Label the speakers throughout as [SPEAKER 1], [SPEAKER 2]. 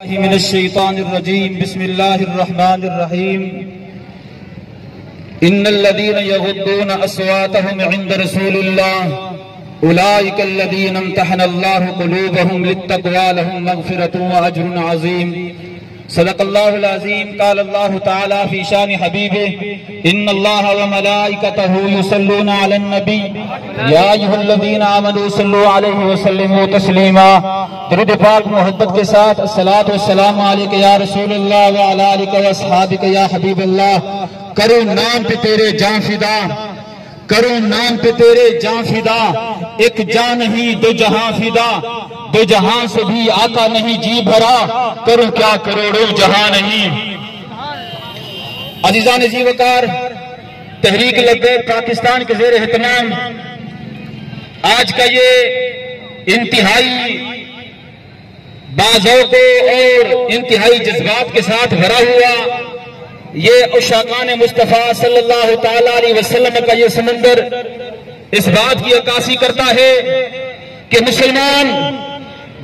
[SPEAKER 1] मिनश्शैतानिर्रजीम बिस्मिल्लाहिर्रहमानिर्रहीम इन्नल्लज़ीना यग़ुद्दूना अस्वातहुम इंद रसूलिल्लाह उलाइकल्लज़ीना इम्तहनल्लाहु क़ुलूबहुम लित्तक़वा लहुम मग़फ़िरतुन व अज्रुन अज़ीम। सदक़ल्लाहुल अज़ीम। क़ाल अल्लाहु तआला फ़ी शानि हबीबिही इन्नल्लाहा व मलाइकतहु युसल्लूना अलन नबी या अय्युहल्लज़ीना आमनू सल्लु अलैहि व सल्लिमू तस्लीमा। दरूद पाक मोहब्बत के साथ अस्सलातु वस्सलामु अलैका या रसूलल्लाह व अला आलिका व अस्हाबिका या हबीबल्लाह। करो नाम पे तेरे जान फिदा, करो नाम पे तेरे जान फिदा, एक जान नहीं दो जहां फिदा, दो जहां से भी आका नहीं जी भरा, करो क्या करोड़ों जहां नहीं। अजीजान जी वकार, तहरीक लब्बैक पाकिस्तान के ज़ेर एहतमाम आज का ये इंतहाई बाज़ौक़ और इंतहाई जज्बात के साथ भरा हुआ ये उशाकान मुस्तफ़ा सल्लल्लाहु ताला अलैहि वसल्लम का ये समंदर इस बात की अक्कासी करता है कि मुसलमान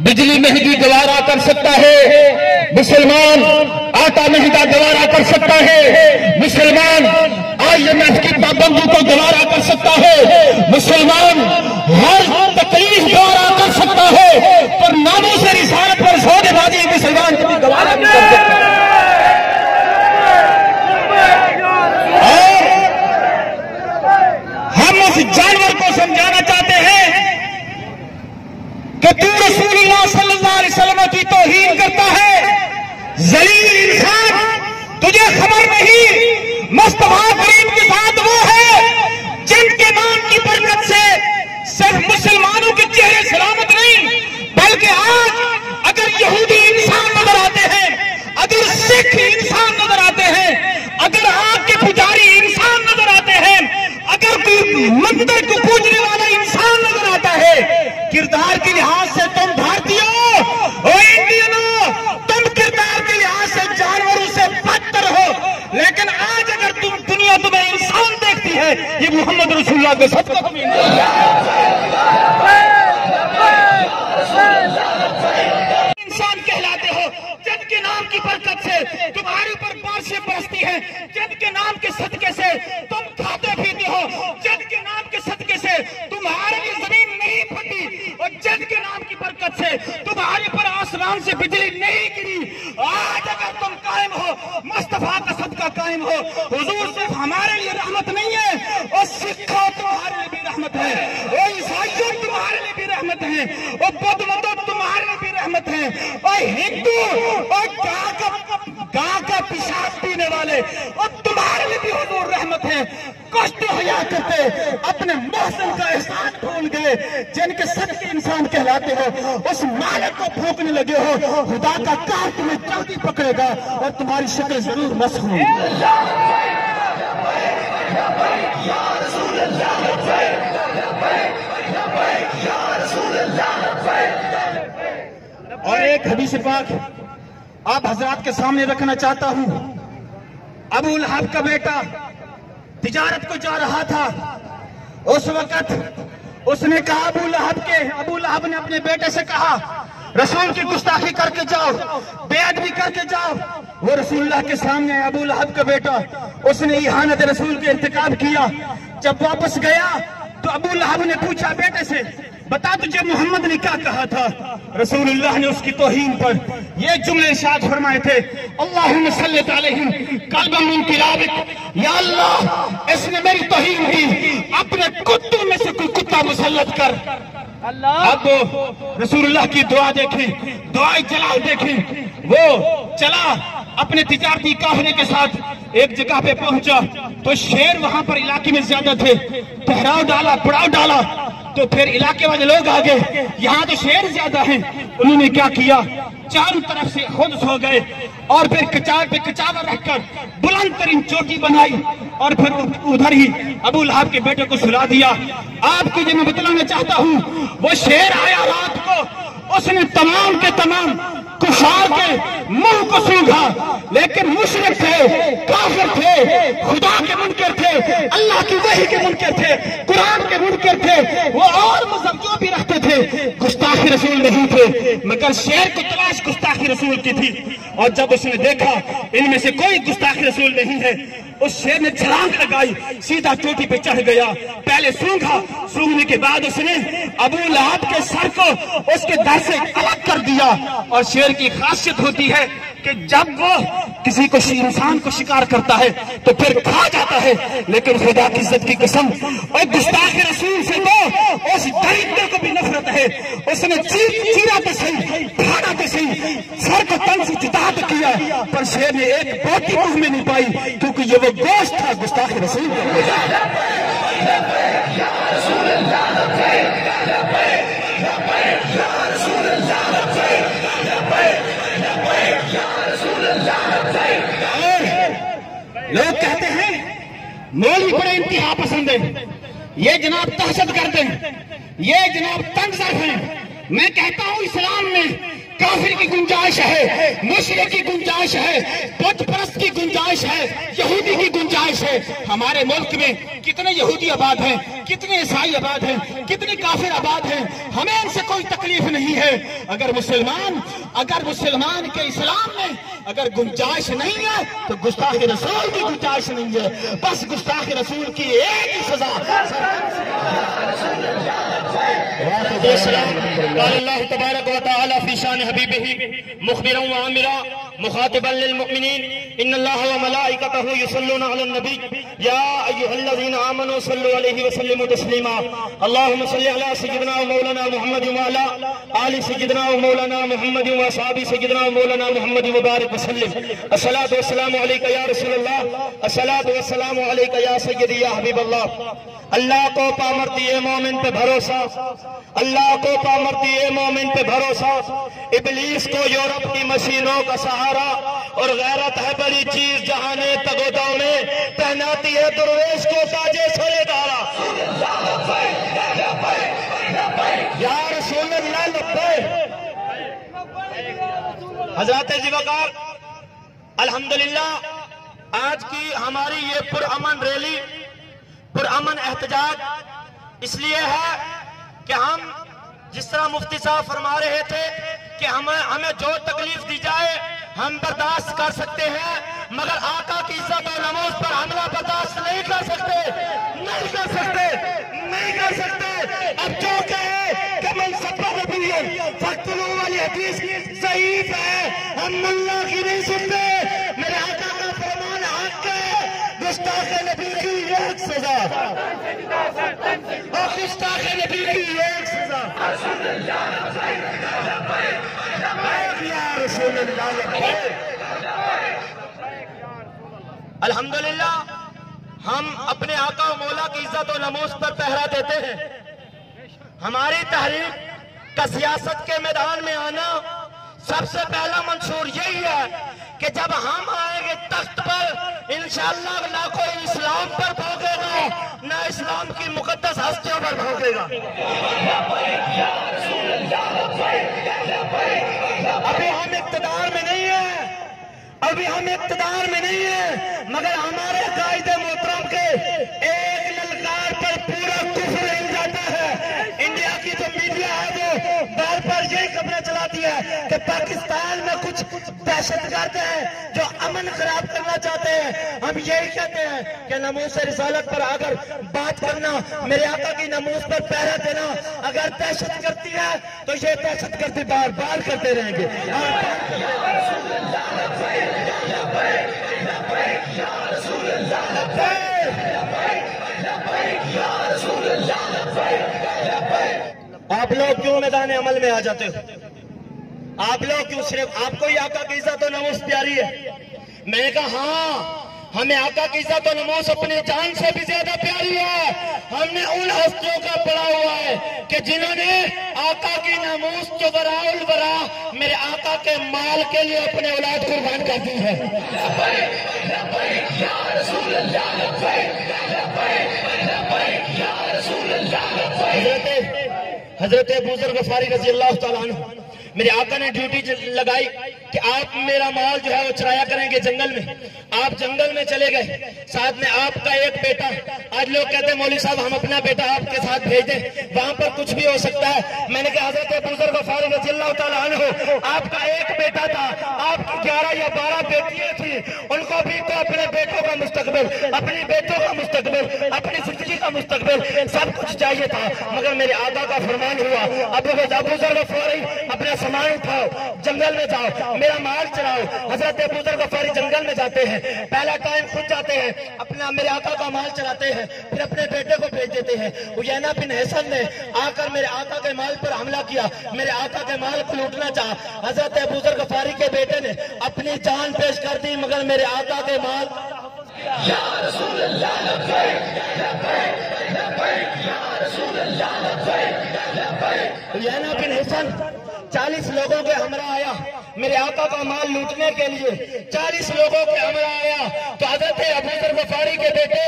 [SPEAKER 1] बिजली महंगी गवारा कर सकता है, मुसलमान आटा महंगा गवारा कर सकता है, मुसलमान IMF की पाबंदी को गवारा कर सकता है, मुसलमान हर तकलीफ गवारा कर सकता है, पर नामूस रिसालत पर सौदेबाजी मुसलमान कभी गवारा नहीं कर सकता। जानवर को समझाना चाहते हैं कि तू रसूलुल्लाह सल्लल्लाहु अलैहि वसल्लम की तौहीन करता है, जलील इंसान, तुझे खबर नहीं मुस्तफा करीम के साथ वो है जिनके नाम की बरकत से सिर्फ मुसलमानों के चेहरे सलामत नहीं, बल्कि आज अगर यहूदी इंसान नजर आते हैं, अगर सिख इंसान नजर आते हैं, अगर आग के पुजारी इंसान नजर आते हैं, अगर कोई मंदिर को पूजने वाला इंसान नजर आता है, किरदार के लिहाज से तुम भारतीयों और इंडियनों, तुम किरदार के लिहाज से जानवरों से बदतर हो, लेकिन आज अगर तुम दुनिया तुम्हें इंसान देखती है, ये मोहम्मद रसूलुल्लाह के सदक़े तुम्हें इंसान कहलाते हो, जिनके नाम की बरकत से तुम्हारे ऊपर बारिशें बरसती हैं, जिनके नाम के सदके से तुम खाते पीते हो, जिनके नाम के सदके से तुम्हारे लिए जमीन नहीं फटी और जिनके नाम की बरकत से तुम्हारे पर आसमान से बिजली नहीं गिरी, आज अगर तुम कायम हो, मुस्तफा का सदका कायम हो, हुजूर सिर्फ हमारे लिए रहमत नहीं है, और सिखों तुम्हारे लिए भी रहमत है, और ईसाइयों तुम्हारे लिए भी रहमत है, और बौद्ध मत तुम्हारे लिए भी रहमत है, और हिंदू और गाय का पेशाब पीने वाले और तुम्हारे लिए भी हुजूर रहमत है। कष्ट हया करते अपने मौसम का एहसान भूल गए, जिनके सदके इंसान कहलाते हो, उस मालिक को फूंकने लगे हो, खुदा का कार तुम्हें जल्दी पकड़ेगा और तुम्हारी शक्ल जरूर मस्ख होगी। और एक हदीस पाक आप हजरात के सामने रखना चाहता हूं। अबू लहब का बेटा तिजारत को जा रहा था, उस वक्त उसने कहा अबू लहब ने अपने बेटे से कहा, रसूल की गुस्ताखी करके जाओ, बेअद भी करके जाओ। वो रसूलुल्लाह के सामने अबू लहब का बेटा, उसने इहानत रसूल के इंतकाब किया। जब वापस गया तो अबू लहब ने पूछा बेटे से, बता तुझे मोहम्मद ने क्या कहा था? रसूलुल्लाह ने उसकी तौहीन पर ये जुमले इरशाद फरमाए थे, अल्लाहुम्मा सल्ली अलैहि कल्बम मिन किलाबिक, या अल्लाह इसने मेरी तौहीन की, अपने कुत्तों में से कोई कुत्ता मुसल्लत कर। अब रसूलुल्लाह की दुआ देखी, दुआ जलाल देखी, वो चला अपने तिजारती काफिले के साथ एक जगह पे पहुंचा तो शेर वहां पर इलाके में ज्यादा थे, ठहराव डाला, पड़ाव डाला, तो फिर इलाके वाले लोग आ गए, यहाँ तो शेर ज्यादा हैं। उन्होंने क्या किया, चारों तरफ से खुद सो गए और फिर कचार पे कचावर रखकर बुलंद तरीन चोटी बनाई और फिर उधर ही अबू लहब के बेटे को सुला दिया। आपको ये मैं बतलाना चाहता हूँ, वो शेर आया रात को, उसने तमाम के तमाम कुफार के मुंह को सूंघा, लेकिन मुशरिक थे, काफिर थे, खुदा के मुनकर थे, अल्लाह की वही के मुनकर थे, कुरान के मुनकर थे, वो और मजहब जो भी रखते थे, गुस्ताख गुस्ताखी रसूल नहीं थे, मगर शेर को तलाश गुस्ताखी रसूल की थी। और जब उसने देखा इनमें से कोई गुस्ताखी रसूल नहीं है, उस शेर ने छलांग लगाई, सीधा चोटी पे चढ़ गया। पहले सूंघा, सूंघने के बाद उसने अबू लहब के सर को उसके दर से अलग कर दिया। और शेर की खासियत होती है कि जब वो किसी को इंसान को शिकार करता है तो फिर खा जाता है, लेकिन खुदा की इज्जत की कसम और गुस्ताख रसूल से तो उस दरिंदे को भी नफरत है। उसने चीरा तो सही, खाना तो सही, सर को तन से जुदा तो किया, पर शेर ने एक बोटी मुंह में नहीं पाई, क्योंकि ये वो गोश्त था गुस्ताख रसूल। लोग कहते हैं मौलवी बड़े इंतहा पसंद है, ये जनाब दहशत गर्द हैं, ये जनाब तंगज़र हैं। मैं कहता हूं इस्लाम में काफिर की गुंजाइश है, मुशरिक की गुंजाइश है, बुत परस्त की गुंजाइश है, यहूदी की गुंजाइश है। हमारे मुल्क में कितने यहूदी आबाद हैं, कितने ईसाई आबाद हैं, कितने काफिर आबाद हैं, हमें इनसे कोई तकलीफ नहीं है। अगर मुसलमान के इस्लाम में अगर गुंजाइश नहीं है तो गुस्ताख रसूल की गुंजाइश नहीं है। बस गुस्ताख रसूल की एक ही सजा, अल्लाह तबारक व तआला फी शान हबीबिही मुखबिरन व आमिरा मुखातिबन लिल मुमिनीन इन्नल्लाह व मलाइकतहु युसल्लूना अलन नबी या अय्युहल्लज़ीना आमनू सल्लु अलैहि व सल्लिमू तस्लीमा अल्लाहुम्मा सल्लि अला सय्यिदिना व मौलाना मुहम्मद व अला आलि सय्यिदिना व मौलाना मुहम्मद व असहाबी सय्यिदिना व मौलाना मुहम्मद व बारिक व सल्लिम। अस्सलातु वस्सलामु अलैका या रसूलल्लाह, अस्सलातु वस्सलामु अलैका या सय्यदी या हबीबल्लाह। अल्लाह को पामरती है मोमिन पे भरोसा, अल्लाह को पामरती है मोमिन पे भरोसा। इब्लीस को यूरोप की मशीनों का सहारा और गैरत है बड़ी चीज जहाने तगोदाव में पहनाती है दुर्वेश को ताजे सोए दारा। या रसूलल्लाह लब्बैक। हजरत जिवाकार, अल्हम्दुलिल्लाह आज की हमारी ये पुरअमन रैली, पुरअमन एहतजाज इसलिए है कि हम जिस तरह मुफ्ती साहब फरमा रहे थे कि हमें जो तकलीफ दी जाए हम बर्दाश्त कर सकते हैं, मगर आका की इज्जत और नमाज पर हमला बर्दाश्त नहीं कर सकते, नहीं कर सकते, नहीं कर सकते। अब जो कहे कि मनसब्बा नबीय्यन फक़्तुलू वाली हदीस सहीफ है, हम मुल्ला की नहीं सुनते। मेरे आका का फरमान हक है, गुस्ताख नबी की एक सजा और गुस्ताख नबी की एक सजा। अल्हम्दुलिल्लाह हम अपने आका और मौला की इज्जत और नमूस पर पहरा देते हैं। हमारी तहरीक का सियासत के मैदान में आना सबसे पहला मंशूर यही है कि जब हम आएंगे तख्त पर इंशाअल्लाह ना कोई इस्लाम पर भोगेगा, ना इस्लाम की मुकद्दस हस्तियों पर भोगेगा। अभी हम इक़्तिदार में नहीं है, अभी हम इक़्तिदार में नहीं है, मगर हमारे कायदे मोहतरम के एक ललकार पर पूरा कुफ्र हिल जाता है। इंडिया की जो मीडिया है वो बार बार यही खबरें चलाती है कि पाकिस्तान में कुछ दहशतगर्द हैं जो अमन खराब करना चाहते हैं। हम यही कहते हैं कि नमूस रिसालत पर अगर बात करना, मेरे आका की नमूस पर पहरा देना अगर दहशत करती है तो ये दहशत गर्दी बार बार करते रहेंगे। आप लोग क्यों मैदान अमल में आ जाते हो? आप लोग क्यों सिर्फ आपको ही आका की इज्जत और नमूस प्यारी है? मैंने कहा हाँ, हमें आका की इज्जत और नमूस अपनी जान से भी ज्यादा प्यारी है। हमने उन हस्तियों का पढ़ा हुआ है कि जिन्होंने आका की नमूस जो बराउल बरा मेरे आका के माल के लिए अपने औलाद कुर्बान कर दी है। हजरत अबू ज़र गफारी रज़ी अल्लाह तआला अन्हु, मेरे आका ने ड्यूटी लगाई कि आप मेरा माल जो है वो चराया करेंगे जंगल में। आप जंगल में चले गए, साथ में आपका एक बेटा। आज लोग कहते हैं मौलवी साहब हम अपना बेटा आपके साथ भेज दें, वहां पर कुछ भी हो सकता है। मैंने कहा हजरत अबू ज़र ग़फ़ारी रज़ियल्लाहु ताला अन्हु, आपका एक बेटा था, आपकी 11 या 12 बेटियां थी, उनको भी तो अपने बेटों का मुस्तकबिल, अपनी बेटों का मुस्तकबिल, अपनी जिंदगी का मुस्तकबिल सब कुछ चाहिए था। मगर मेरे आका का फरमान हुआ, अबू ज़र ग़फ़ारी अपना सामान उठाओ, जंगल में जाओ, मेरा माल चलाओ। हजरत अबू ज़र ग़फ़ारी जंगल में जाते हैं, पहला टाइम खुद जाते हैं, अपना मेरे आका का माल चलाते हैं, फिर अपने बेटे को भेज देते हैं। उयैना बिन हसन ने आकर मेरे आका के माल पर हमला किया, मेरे आका के माल को लूटना चाहा। हजरत अबू ज़र ग़फ़ारी के बेटे ने अपनी जान पेश कर दी, मगर मेरे आका के माल या रसूल अल्लाह लब्बैक लब्बैक लब्बैक या रसूल अल्लाह लब्बैक लब्बैक। उयैना बिन हसन 40 लोगों के हमरा आया, मेरे आका का माल लूटने के लिए 40 लोगों के हमरा आया। तो हजरत अबू ज़र ग़फ़ारी के बेटे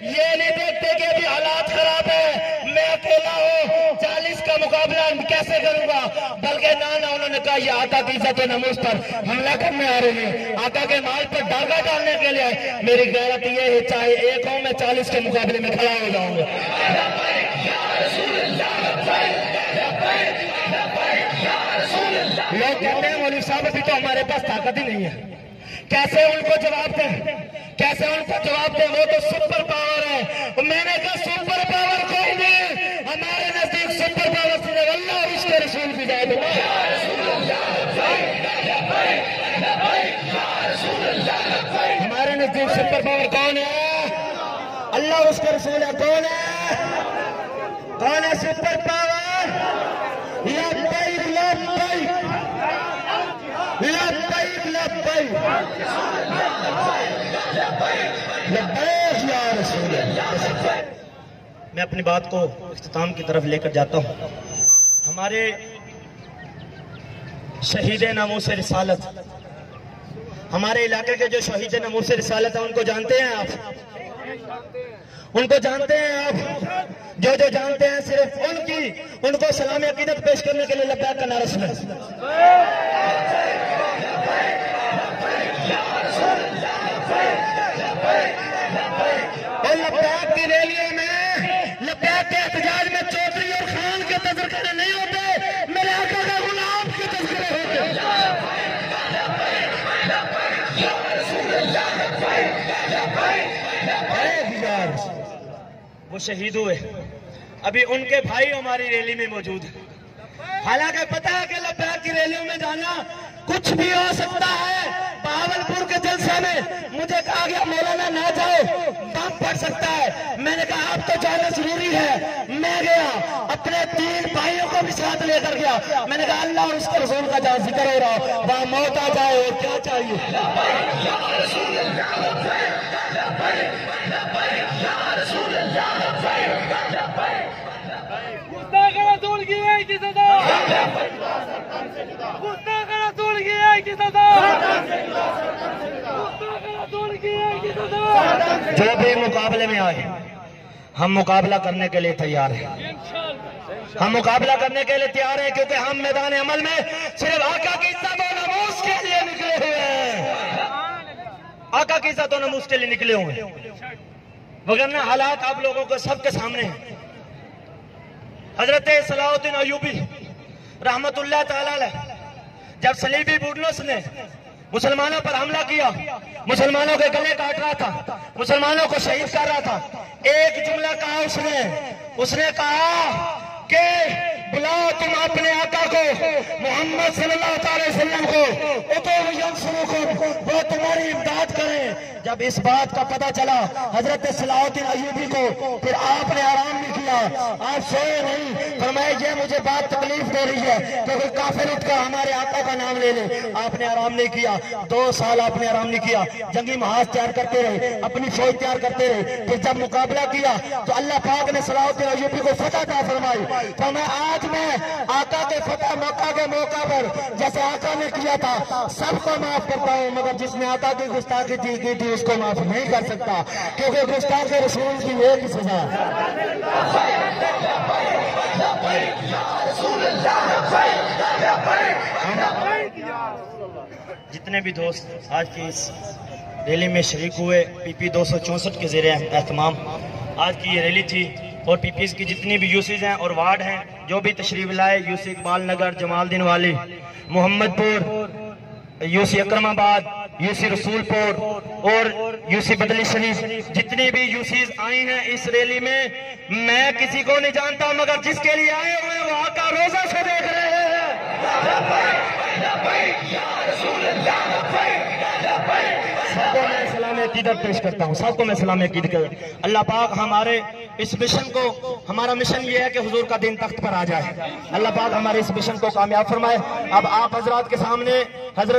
[SPEAKER 1] ये नहीं देखते कि अभी हालात खराब है, मैं अकेला हूँ, 40 का मुकाबला कैसे करूंगा, बल्कि ना उन्होंने कहा ये आका की इज्जत और नमूस पर हमला करने आ रहे हैं, आका के माल पर डाका डालने के लिए। मेरी गैरत ये है, चाहे एक हूं मैं 40 के मुकाबले में खड़ा हो जाऊंगा। लोग कहते हैं मौलवी साहब अभी तो हमारे पास ताकत ही नहीं है, कैसे उनको जवाब दें, कैसे उनको जवाब दें, वो तो सुपर पावर है। मैंने कहा सुपर पावर कोई नहीं, हमारे नजदीक सुपर पावर सिर्फ अल्लाह और उसके रसूल की जाए। हमारे नजदीक सुपर पावर कौन है? अल्लाह और उसके रसूल है। कौन है? कौन है सुपर पावर? लब्बैक लब्बैक लब्बैक लब्बैक लब्बैक या रसूल अल्लाह। मैं अपनी बात को इख्तिताम की तरफ लेकर जाता हूँ। हमारे शहीद नामूस रिसालत, हमारे इलाके के जो शहीद नामूस रिसालत है उनको जानते हैं आप? उनको जानते हैं आप? जो जानते हैं सिर्फ उनको सलाम अकीदत पेश करने के लिए लब्बैक का नारा सुना। और लब्बैक की रैलियों में, लब्बैक के एहतजाज में चौधरी और खान के तज़किरे नहीं होते, मेरे आका का गुलाम के तज़किरे होते। वो शहीद हुए, अभी उनके भाई हमारी रैली में मौजूद है। हालांकि पता है कि लब्बैक की रैलियों में जाना कुछ भी हो सकता है। बहावलपुर के जलसे में मुझे कहा गया मौलाना ना जाओ, बम पड़ सकता है। मैंने कहा अब तो जाना जरूरी है। मैं गया, अपने 3 भाइयों को भी साथ लेकर गया। मैंने कहा अल्लाह और उसके रसूल का जहाँ जिक्र हो रहा, वहां मौत आ जाए और क्या चाहिए। जो भी मुकाबले में आए हम मुकाबला करने के लिए तैयार हैं। हम मुकाबला करने के लिए तैयार हैं क्योंकि हम मैदान अमल में सिर्फ आका की इज्जत और नमूस के लिए निकले हुए हैं। आका की इज्जत और नमूस के लिए निकले हुए हैं, वरना हालात आप लोगों को सबके सामने हैं। हजरत सलाहुद्दीन अय्यूबी रहमतुल्लाह ताला अलैह जब सलीबी बुड़नुस ने मुसलमानों पर हमला किया, मुसलमानों के गले काट रहा था, मुसलमानों को शहीद कर रहा था, एक जुमला कहा उसने कहा कि बुलाओ तुम अपने आका को, मोहम्मद सल्लल्लाहु अलैहि वसल्लम को, वो तुम्हारी इमदाद करें। जब इस बात का पता चला हजरत सलाहुद्दीन अय्यूबी को, फिर आपने आराम नहीं किया, आप सोए नहीं। फरमाया ये मुझे बात तकलीफ दे रही है कि कोई काफिर उठकर हमारे आका का नाम ले ले। आपने आराम नहीं किया, 2 साल आपने आराम नहीं किया, जंगी महाज तैयार करते रहे, अपनी फौज तैयार करते रहे। फिर जब मुकाबला किया तो अल्लाह पाक ने सलाहुद्दीन अय्यूबी को फतह अता फरमाई। तो मैं आज मैं आका के फतह मक्का के मौका पर जैसे आका ने किया था सबको माफ करता हूँ, मगर जिसने आका की गुस्ताखी की थी उसको माफ नहीं कर सकता, क्योंकि गुस्ताख रसूल की एक ही सजा
[SPEAKER 2] जितने भी दोस्त आज की इस रैली में शरीक हुए, PP 264 के ज़रिए एहतमाम आज की ये रैली थी, और PPs की जितनी भी यूसीज हैं और वार्ड हैं जो भी तशरीफ लाए, यूसी इकबाल नगर, जमालदीन वाली, मोहम्मदपुर, यूसी अकरमाबाद, यूसी रसूलपुर और यूसी बदली शरीफ, जितने भी यूसीज आए हैं इस रैली में, मैं किसी को नहीं जानता, मगर जिसके लिए आए हुए वो आका रोजा से देख रहे हैं। सबको मैं सलाम अकीदत पेश करता हूँ, सबको मैं सलाम अकीदत कर। अल्लाह पाक हमारे इस मिशन को, हमारा मिशन ये है कि हुजूर का दिन तख्त पर आ जाए। अल्लाह पाक हमारे इस मिशन को कामयाब फरमाए। अब आप हजरात के सामने हजरत